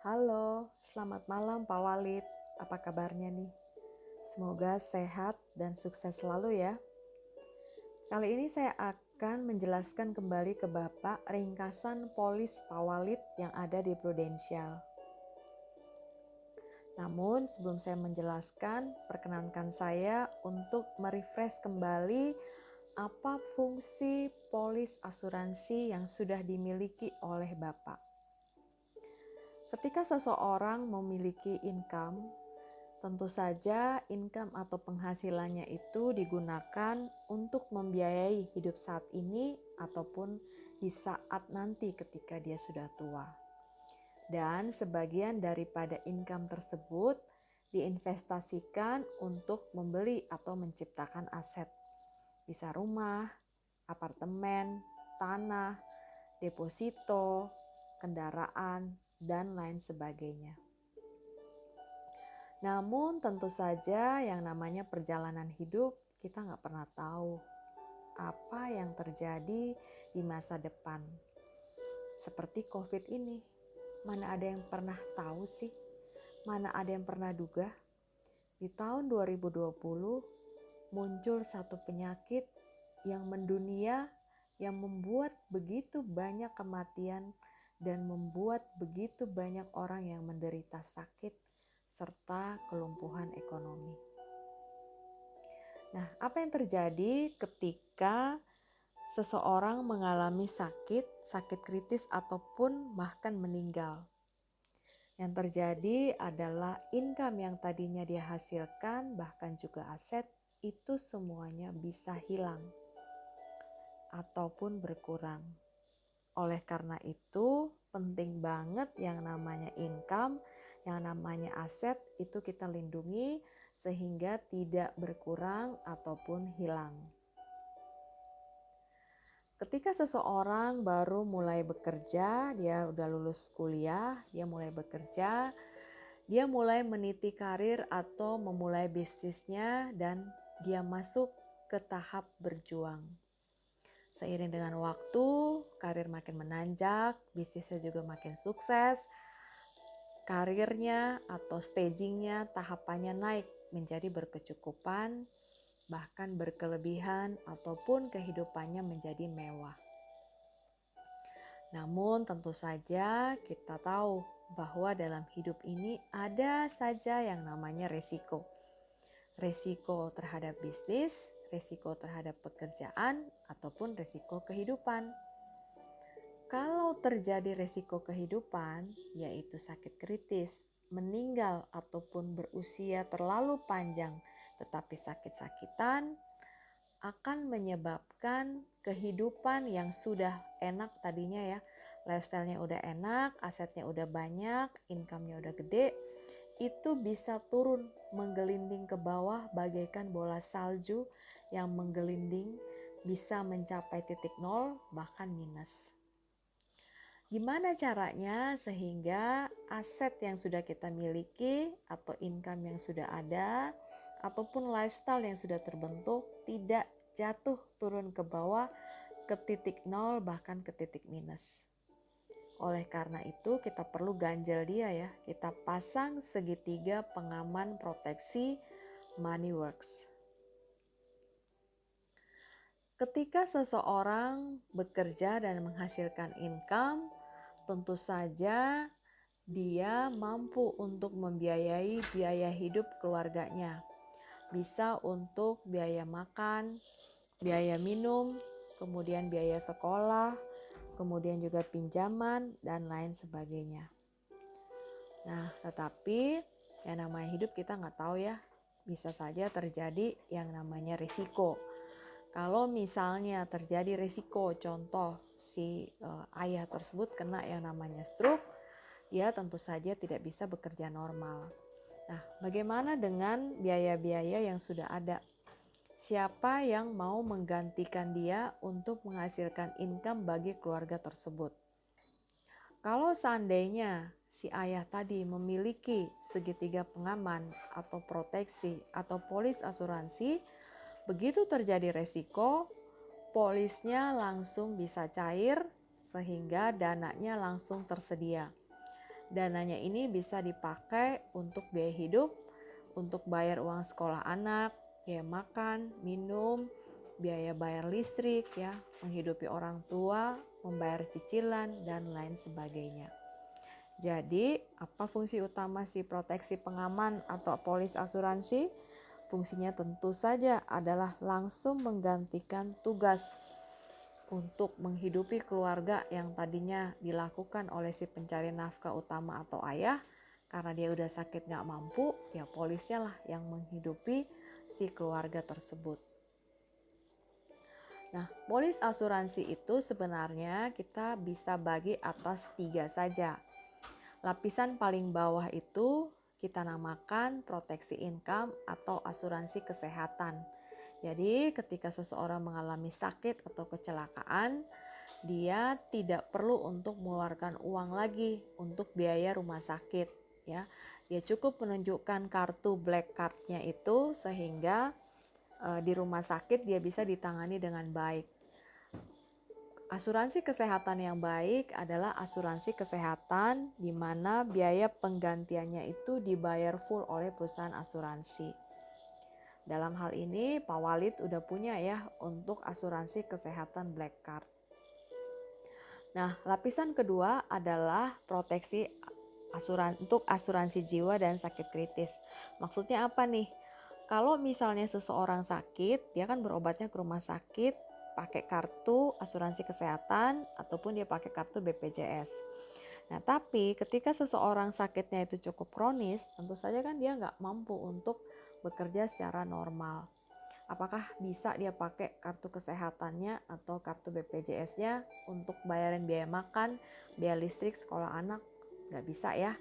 Halo, selamat malam Pak Walid. Apa kabarnya nih? Semoga sehat dan sukses selalu ya. Kali ini saya akan menjelaskan kembali ke Bapak ringkasan polis Pak Walid yang ada di Prudential. Namun sebelum saya menjelaskan, perkenankan saya untuk merefresh kembali apa fungsi polis asuransi yang sudah dimiliki oleh Bapak. Ketika seseorang memiliki income, tentu saja income atau penghasilannya itu digunakan untuk membiayai hidup saat ini ataupun di saat nanti ketika dia sudah tua. Dan sebagian daripada income tersebut diinvestasikan untuk membeli atau menciptakan aset. Bisa rumah, apartemen, tanah, deposito, kendaraan, dan lain sebagainya. Namun tentu saja yang namanya perjalanan hidup kita nggak pernah tahu apa yang terjadi di masa depan. Seperti COVID ini, mana ada yang pernah tahu sih? Mana ada yang pernah duga? Di tahun 2020 muncul satu penyakit yang mendunia yang membuat begitu banyak kematian dan membuat begitu banyak orang yang menderita sakit serta kelumpuhan ekonomi. Nah, apa yang terjadi ketika seseorang mengalami sakit kritis ataupun bahkan meninggal? Yang terjadi adalah income yang tadinya dia hasilkan, bahkan juga aset, itu semuanya bisa hilang ataupun berkurang. Oleh karena itu, penting banget yang namanya income, yang namanya aset itu kita lindungi sehingga tidak berkurang ataupun hilang. Ketika seseorang baru mulai bekerja, dia udah lulus kuliah, dia mulai bekerja, dia mulai meniti karir atau memulai bisnisnya dan dia masuk ke tahap berjuang. Seiring dengan waktu, karir makin menanjak, bisnisnya juga makin sukses, karirnya atau stagingnya, tahapannya naik menjadi berkecukupan, bahkan berkelebihan ataupun kehidupannya menjadi mewah. Namun tentu saja kita tahu bahwa dalam hidup ini ada saja yang namanya resiko. Resiko terhadap bisnis, resiko terhadap pekerjaan, ataupun resiko kehidupan. Kalau terjadi resiko kehidupan, yaitu sakit kritis, meninggal ataupun berusia terlalu panjang tetapi sakit-sakitan, akan menyebabkan kehidupan yang sudah enak tadinya ya, lifestyle-nya udah enak, asetnya udah banyak, income-nya udah gede, itu bisa turun menggelinding ke bawah bagaikan bola salju yang menggelinding bisa mencapai titik nol bahkan minus. Gimana caranya sehingga aset yang sudah kita miliki atau income yang sudah ada ataupun lifestyle yang sudah terbentuk tidak jatuh turun ke bawah ke titik nol bahkan ke titik minus. Oleh karena itu kita perlu ganjel dia ya, kita pasang segitiga pengaman proteksi Moneyworks. Ketika seseorang bekerja dan menghasilkan income, tentu saja dia mampu untuk membiayai biaya hidup keluarganya. Bisa untuk biaya makan, biaya minum, kemudian biaya sekolah, kemudian juga pinjaman dan lain sebagainya. Nah, tetapi yang namanya hidup kita nggak tahu ya, bisa saja terjadi yang namanya risiko. Kalau misalnya terjadi risiko, contoh si ayah tersebut kena yang namanya stroke, dia tentu saja tidak bisa bekerja normal. Nah, bagaimana dengan biaya-biaya yang sudah ada? Siapa yang mau menggantikan dia untuk menghasilkan income bagi keluarga tersebut? Kalau seandainya si ayah tadi memiliki segitiga pengaman atau proteksi atau polis asuransi, begitu terjadi resiko, polisnya langsung bisa cair sehingga dananya langsung tersedia. Dananya ini bisa dipakai untuk biaya hidup, untuk bayar uang sekolah anak, biaya makan, minum, biaya bayar listrik ya, menghidupi orang tua, membayar cicilan dan lain sebagainya. Jadi, apa fungsi utama si proteksi pengaman atau polis asuransi? Fungsinya tentu saja adalah langsung menggantikan tugas untuk menghidupi keluarga yang tadinya dilakukan oleh si pencari nafkah utama atau ayah. Karena dia udah sakit gak mampu, ya polisnya lah yang menghidupi si keluarga tersebut. Nah, polis asuransi itu sebenarnya kita bisa bagi atas 3 saja. Lapisan paling bawah itu kita namakan proteksi income atau asuransi kesehatan. Jadi ketika seseorang mengalami sakit atau kecelakaan, dia tidak perlu untuk mengeluarkan uang lagi untuk biaya rumah sakit ya. Dia cukup menunjukkan kartu black card-nya itu sehingga di rumah sakit dia bisa ditangani dengan baik. Asuransi kesehatan yang baik adalah asuransi kesehatan di mana biaya penggantiannya itu dibayar full oleh perusahaan asuransi. Dalam hal ini Pak Walid udah punya ya untuk asuransi kesehatan Black Card. Nah, lapisan kedua adalah proteksi untuk asuransi jiwa dan sakit kritis. Maksudnya apa nih? Kalau misalnya seseorang sakit, dia kan berobatnya ke rumah sakit pakai kartu asuransi kesehatan ataupun dia pakai kartu BPJS. Nah, tapi ketika seseorang sakitnya itu cukup kronis, tentu saja kan dia nggak mampu untuk bekerja secara normal. Apakah bisa dia pakai kartu kesehatannya atau kartu BPJS-nya untuk bayarin biaya makan, biaya listrik sekolah anak? Nggak bisa ya.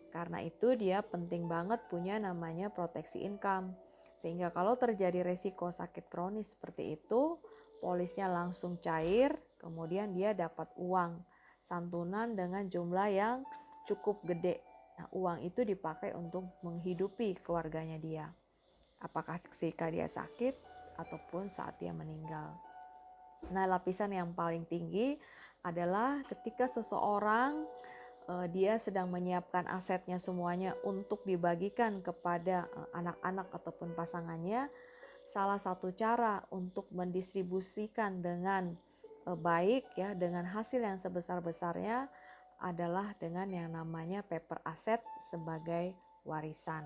Karena itu dia penting banget punya namanya proteksi income. Sehingga kalau terjadi resiko sakit kronis seperti itu, polisnya langsung cair, kemudian dia dapat uang santunan dengan jumlah yang cukup gede. Nah, uang itu dipakai untuk menghidupi keluarganya dia. Apakah ketika dia sakit ataupun saat dia meninggal. Nah, lapisan yang paling tinggi adalah ketika seseorang dia sedang menyiapkan asetnya semuanya untuk dibagikan kepada anak-anak ataupun pasangannya. Salah satu cara untuk mendistribusikan dengan baik ya, dengan hasil yang sebesar-besarnya adalah dengan yang namanya paper asset sebagai warisan.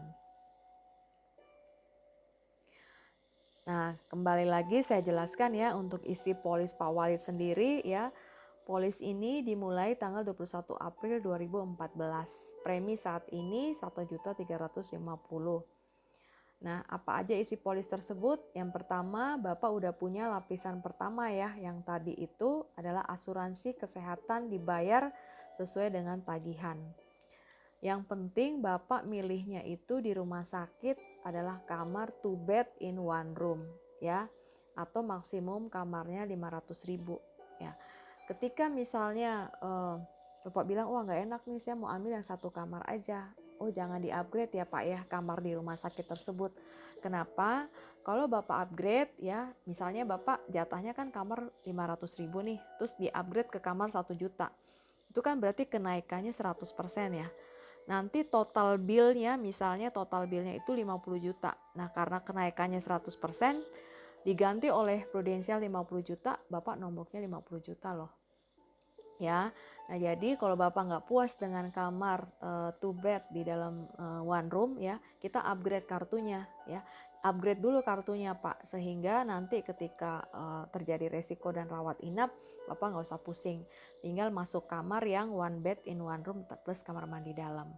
Nah, kembali lagi saya jelaskan ya untuk isi polis Pak Walid sendiri ya. Polis ini dimulai tanggal 21 April 2014. Premi saat ini 1.350.000. Nah, apa aja isi polis tersebut? Yang pertama, Bapak udah punya lapisan pertama ya, yang tadi itu adalah asuransi kesehatan dibayar sesuai dengan tagihan. Yang penting Bapak milihnya itu di rumah sakit adalah kamar 2 bed in 1 room ya, atau maksimum kamarnya 500.000 ya. Ketika misalnya Bapak bilang, wah nggak enak nih, saya mau ambil yang 1 kamar aja. Oh, jangan di-upgrade ya Pak ya kamar di rumah sakit tersebut. Kenapa? Kalau Bapak upgrade ya, misalnya Bapak jatahnya kan kamar 500.000 nih, terus di-upgrade ke kamar 1 juta. Itu kan berarti kenaikannya 100% ya. Nanti total bill-nya, misalnya total bill-nya itu 50 juta. Nah, karena kenaikannya 100%, diganti oleh Prudential 50 juta, Bapak nomboknya 50 juta loh. Ya, nah jadi kalau Bapak nggak puas dengan kamar 2 bed di dalam 1 room ya, kita upgrade kartunya ya. Upgrade dulu kartunya Pak, sehingga nanti ketika terjadi resiko dan rawat inap, Bapak nggak usah pusing. Tinggal masuk kamar yang 1 bed in 1 room plus kamar mandi dalam.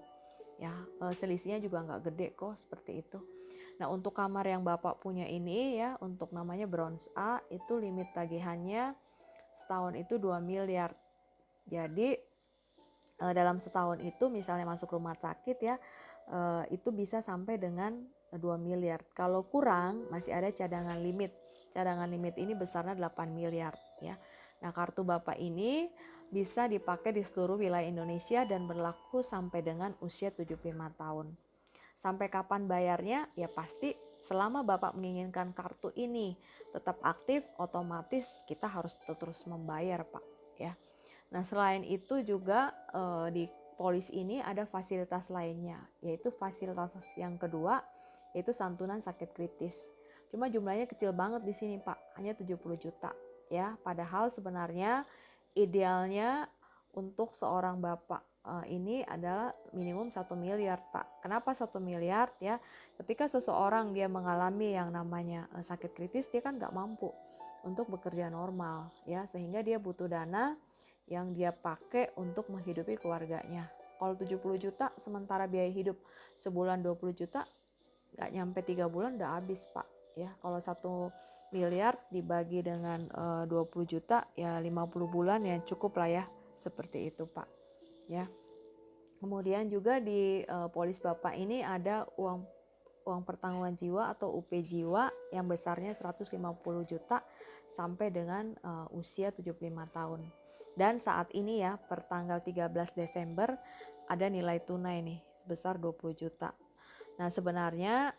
Ya, selisihnya juga nggak gede kok seperti itu. Nah, untuk kamar yang Bapak punya ini ya, untuk namanya bronze A, itu limit tagihannya setahun itu 2 miliar. Jadi dalam setahun itu misalnya masuk rumah sakit ya, itu bisa sampai dengan 2 miliar. Kalau kurang masih ada cadangan limit. Cadangan limit ini besarnya 8 miliar ya. Nah, kartu Bapak ini bisa dipakai di seluruh wilayah Indonesia dan berlaku sampai dengan usia 75 tahun. Sampai kapan bayarnya? Ya pasti selama Bapak menginginkan kartu ini tetap aktif, otomatis kita harus terus membayar Pak ya. Nah, selain itu juga di polis ini ada fasilitas lainnya, yaitu fasilitas yang kedua, yaitu santunan sakit kritis. Cuma jumlahnya kecil banget di sini Pak, hanya 70 juta ya. Padahal sebenarnya idealnya untuk seorang bapak ini adalah minimum 1 miliar Pak. Kenapa 1 miliar ya? Ketika seseorang dia mengalami yang namanya sakit kritis, dia kan nggak mampu untuk bekerja normal ya, sehingga dia butuh dana yang dia pakai untuk menghidupi keluarganya. Kalau 70 juta sementara biaya hidup sebulan 20 juta, nggak nyampe 3 bulan udah habis Pak ya. Kalau 1 miliar dibagi dengan 20 juta ya 50 bulan ya cukup lah ya, seperti itu Pak ya. Kemudian juga di polis Bapak ini ada uang pertanggungan jiwa atau UP jiwa yang besarnya 150 juta sampai dengan usia 75 tahun. Dan saat ini ya, per tanggal 13 Desember ada nilai tunai nih sebesar 20 juta. Nah, sebenarnya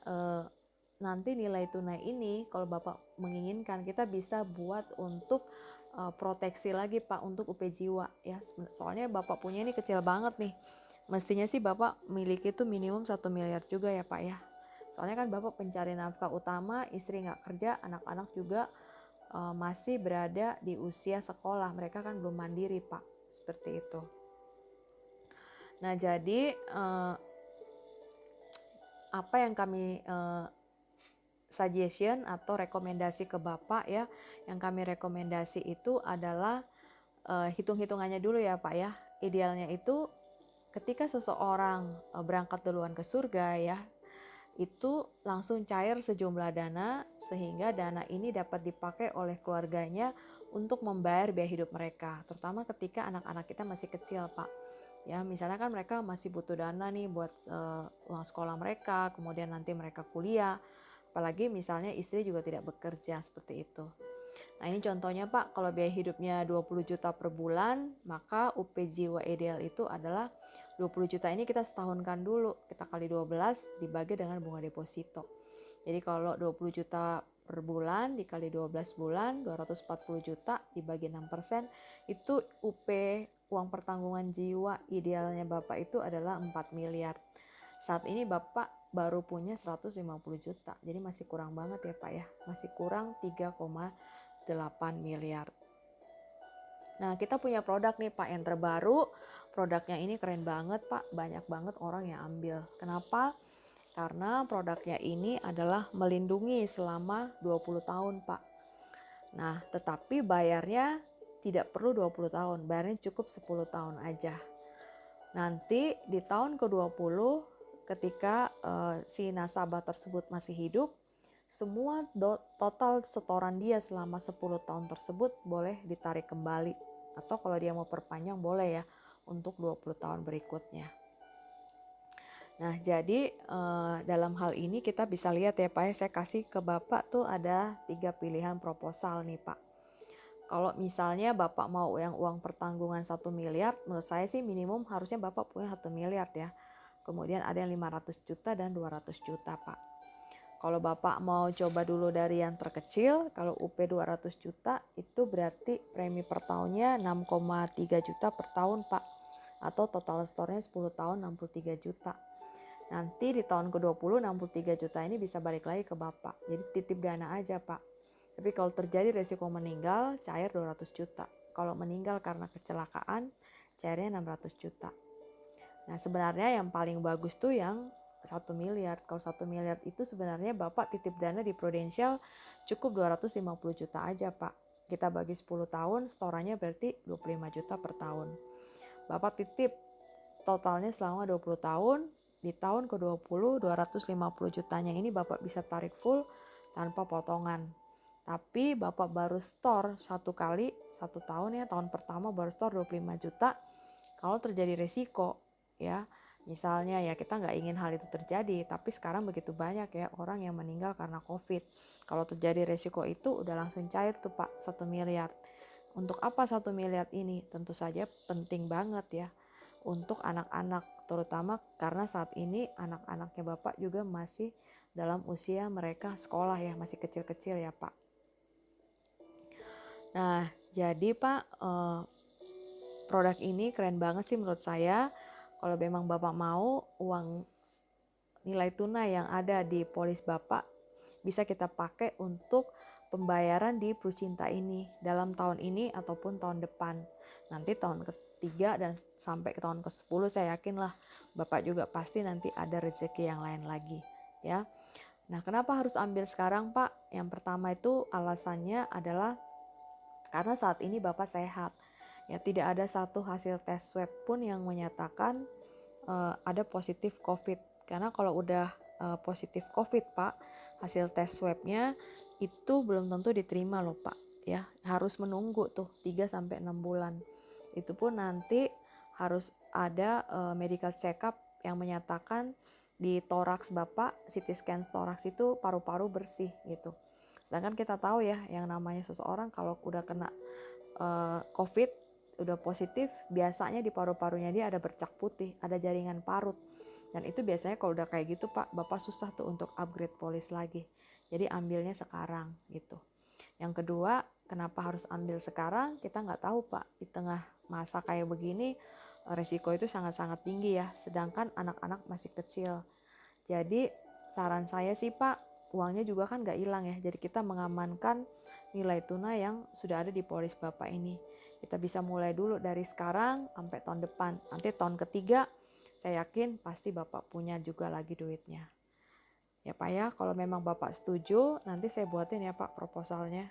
nanti nilai tunai ini kalau Bapak menginginkan kita bisa buat untuk proteksi lagi Pak untuk UP jiwa ya. Soalnya Bapak punya ini kecil banget nih. Mestinya sih Bapak miliki itu minimum 1 miliar juga ya Pak ya. Soalnya kan Bapak pencari nafkah utama, istri nggak kerja, anak-anak juga masih berada di usia sekolah. Mereka kan belum mandiri Pak, seperti itu. Nah jadi apa yang kami suggestion atau rekomendasi ke Bapak ya, yang kami rekomendasi itu adalah hitung-hitungannya dulu ya Pak ya. Idealnya itu ketika seseorang berangkat duluan ke surga ya, itu langsung cair sejumlah dana sehingga dana ini dapat dipakai oleh keluarganya untuk membayar biaya hidup mereka, terutama ketika anak-anak kita masih kecil Pak ya. Misalnya kan mereka masih butuh dana nih buat uang sekolah mereka, kemudian nanti mereka kuliah, apalagi misalnya istri juga tidak bekerja, seperti itu. Nah ini contohnya Pak, kalau biaya hidupnya 20 juta per bulan, maka UP jiwa ideal itu adalah 20 juta ini kita setahunkan dulu, kita kali 12 dibagi dengan bunga deposito. Jadi kalau 20 juta per bulan dikali 12 bulan, 240 juta dibagi 6%, itu UP uang pertanggungan jiwa idealnya Bapak itu adalah 4 miliar. Saat ini Bapak baru punya 150 juta, jadi masih kurang banget ya Pak ya, masih kurang 3,8 miliar. Nah kita punya produk nih Pak yang terbaru, produknya ini keren banget Pak, banyak banget orang yang ambil. Kenapa? Karena produknya ini adalah melindungi selama 20 tahun Pak. Nah tetapi bayarnya tidak perlu 20 tahun, bayarnya cukup 10 tahun aja. Nanti di tahun ke-20 ketika si nasabah tersebut masih hidup, semua total setoran dia selama 10 tahun tersebut boleh ditarik kembali, atau kalau dia mau perpanjang boleh ya untuk 20 tahun berikutnya. Nah jadi dalam hal ini kita bisa lihat ya Pak ya, saya kasih ke Bapak tuh ada 3 pilihan proposal nih Pak. Kalau misalnya Bapak mau yang uang pertanggungan 1 miliar, menurut saya sih minimum harusnya Bapak punya 1 miliar ya. Kemudian ada yang 500 juta dan 200 juta Pak. Kalau Bapak mau coba dulu dari yang terkecil, kalau UP 200 juta itu berarti premi per tahunnya 6,3 juta per tahun Pak. Atau total store-nya 10 tahun 63 juta. Nanti di tahun ke-20 63 juta ini bisa balik lagi ke Bapak. Jadi titip dana aja Pak. Tapi kalau terjadi resiko meninggal, cair 200 juta. Kalau meninggal karena kecelakaan, cairnya 600 juta. Nah sebenarnya yang paling bagus tuh yang 1 miliar. Kalau 1 miliar itu sebenarnya Bapak titip dana di Prudential cukup 250 juta aja Pak. Kita bagi 10 tahun, setorannya berarti 25 juta per tahun. Bapak titip totalnya selama 20 tahun, di tahun ke-20 250 jutanya ini Bapak bisa tarik full tanpa potongan. Tapi Bapak baru store satu kali, 1 tahun ya, tahun pertama baru store 25 juta. Kalau terjadi resiko ya, misalnya ya kita nggak ingin hal itu terjadi, tapi sekarang begitu banyak ya orang yang meninggal karena COVID. Kalau terjadi resiko itu udah langsung cair tuh Pak 1 miliar. Untuk apa 1 miliar ini? Tentu saja penting banget ya untuk anak-anak, terutama karena saat ini anak-anaknya Bapak juga masih dalam usia mereka sekolah ya, masih kecil-kecil ya Pak. Nah jadi Pak, produk ini keren banget sih menurut saya. Kalau memang Bapak mau uang nilai tunai yang ada di polis Bapak bisa kita pakai untuk pembayaran di Prucinta ini dalam tahun ini ataupun tahun depan. Nanti tahun ketiga dan sampai ke tahun ke-10 saya yakin lah Bapak juga pasti nanti ada rezeki yang lain lagi ya. Nah, kenapa harus ambil sekarang, Pak? Yang pertama itu alasannya adalah karena saat ini Bapak sehat. Ya, tidak ada satu hasil tes swab pun yang menyatakan ada positif COVID. Karena kalau udah positif COVID, Pak, hasil tes swabnya itu belum tentu diterima loh, Pak. Ya, harus menunggu tuh 3 sampai 6 bulan. Itu pun nanti harus ada medical check up yang menyatakan di toraks Bapak, CT scan toraks itu paru-paru bersih gitu. Sedangkan kita tahu ya, yang namanya seseorang kalau udah kena COVID, udah positif, biasanya di paru-parunya dia ada bercak putih, ada jaringan parut. Dan itu biasanya kalau udah kayak gitu Pak, Bapak susah tuh untuk upgrade polis lagi. Jadi ambilnya sekarang gitu. Yang kedua, kenapa harus ambil sekarang? Kita nggak tahu Pak, di tengah masa kayak begini, resiko itu sangat-sangat tinggi ya. Sedangkan anak-anak masih kecil. Jadi saran saya sih Pak, uangnya juga kan nggak hilang ya. Jadi kita mengamankan nilai tunai yang sudah ada di polis Bapak ini. Kita bisa mulai dulu dari sekarang sampai tahun depan. Nanti tahun ketiga saya yakin pasti Bapak punya juga lagi duitnya. Ya Pak ya, kalau memang Bapak setuju, nanti saya buatin ya Pak proposalnya.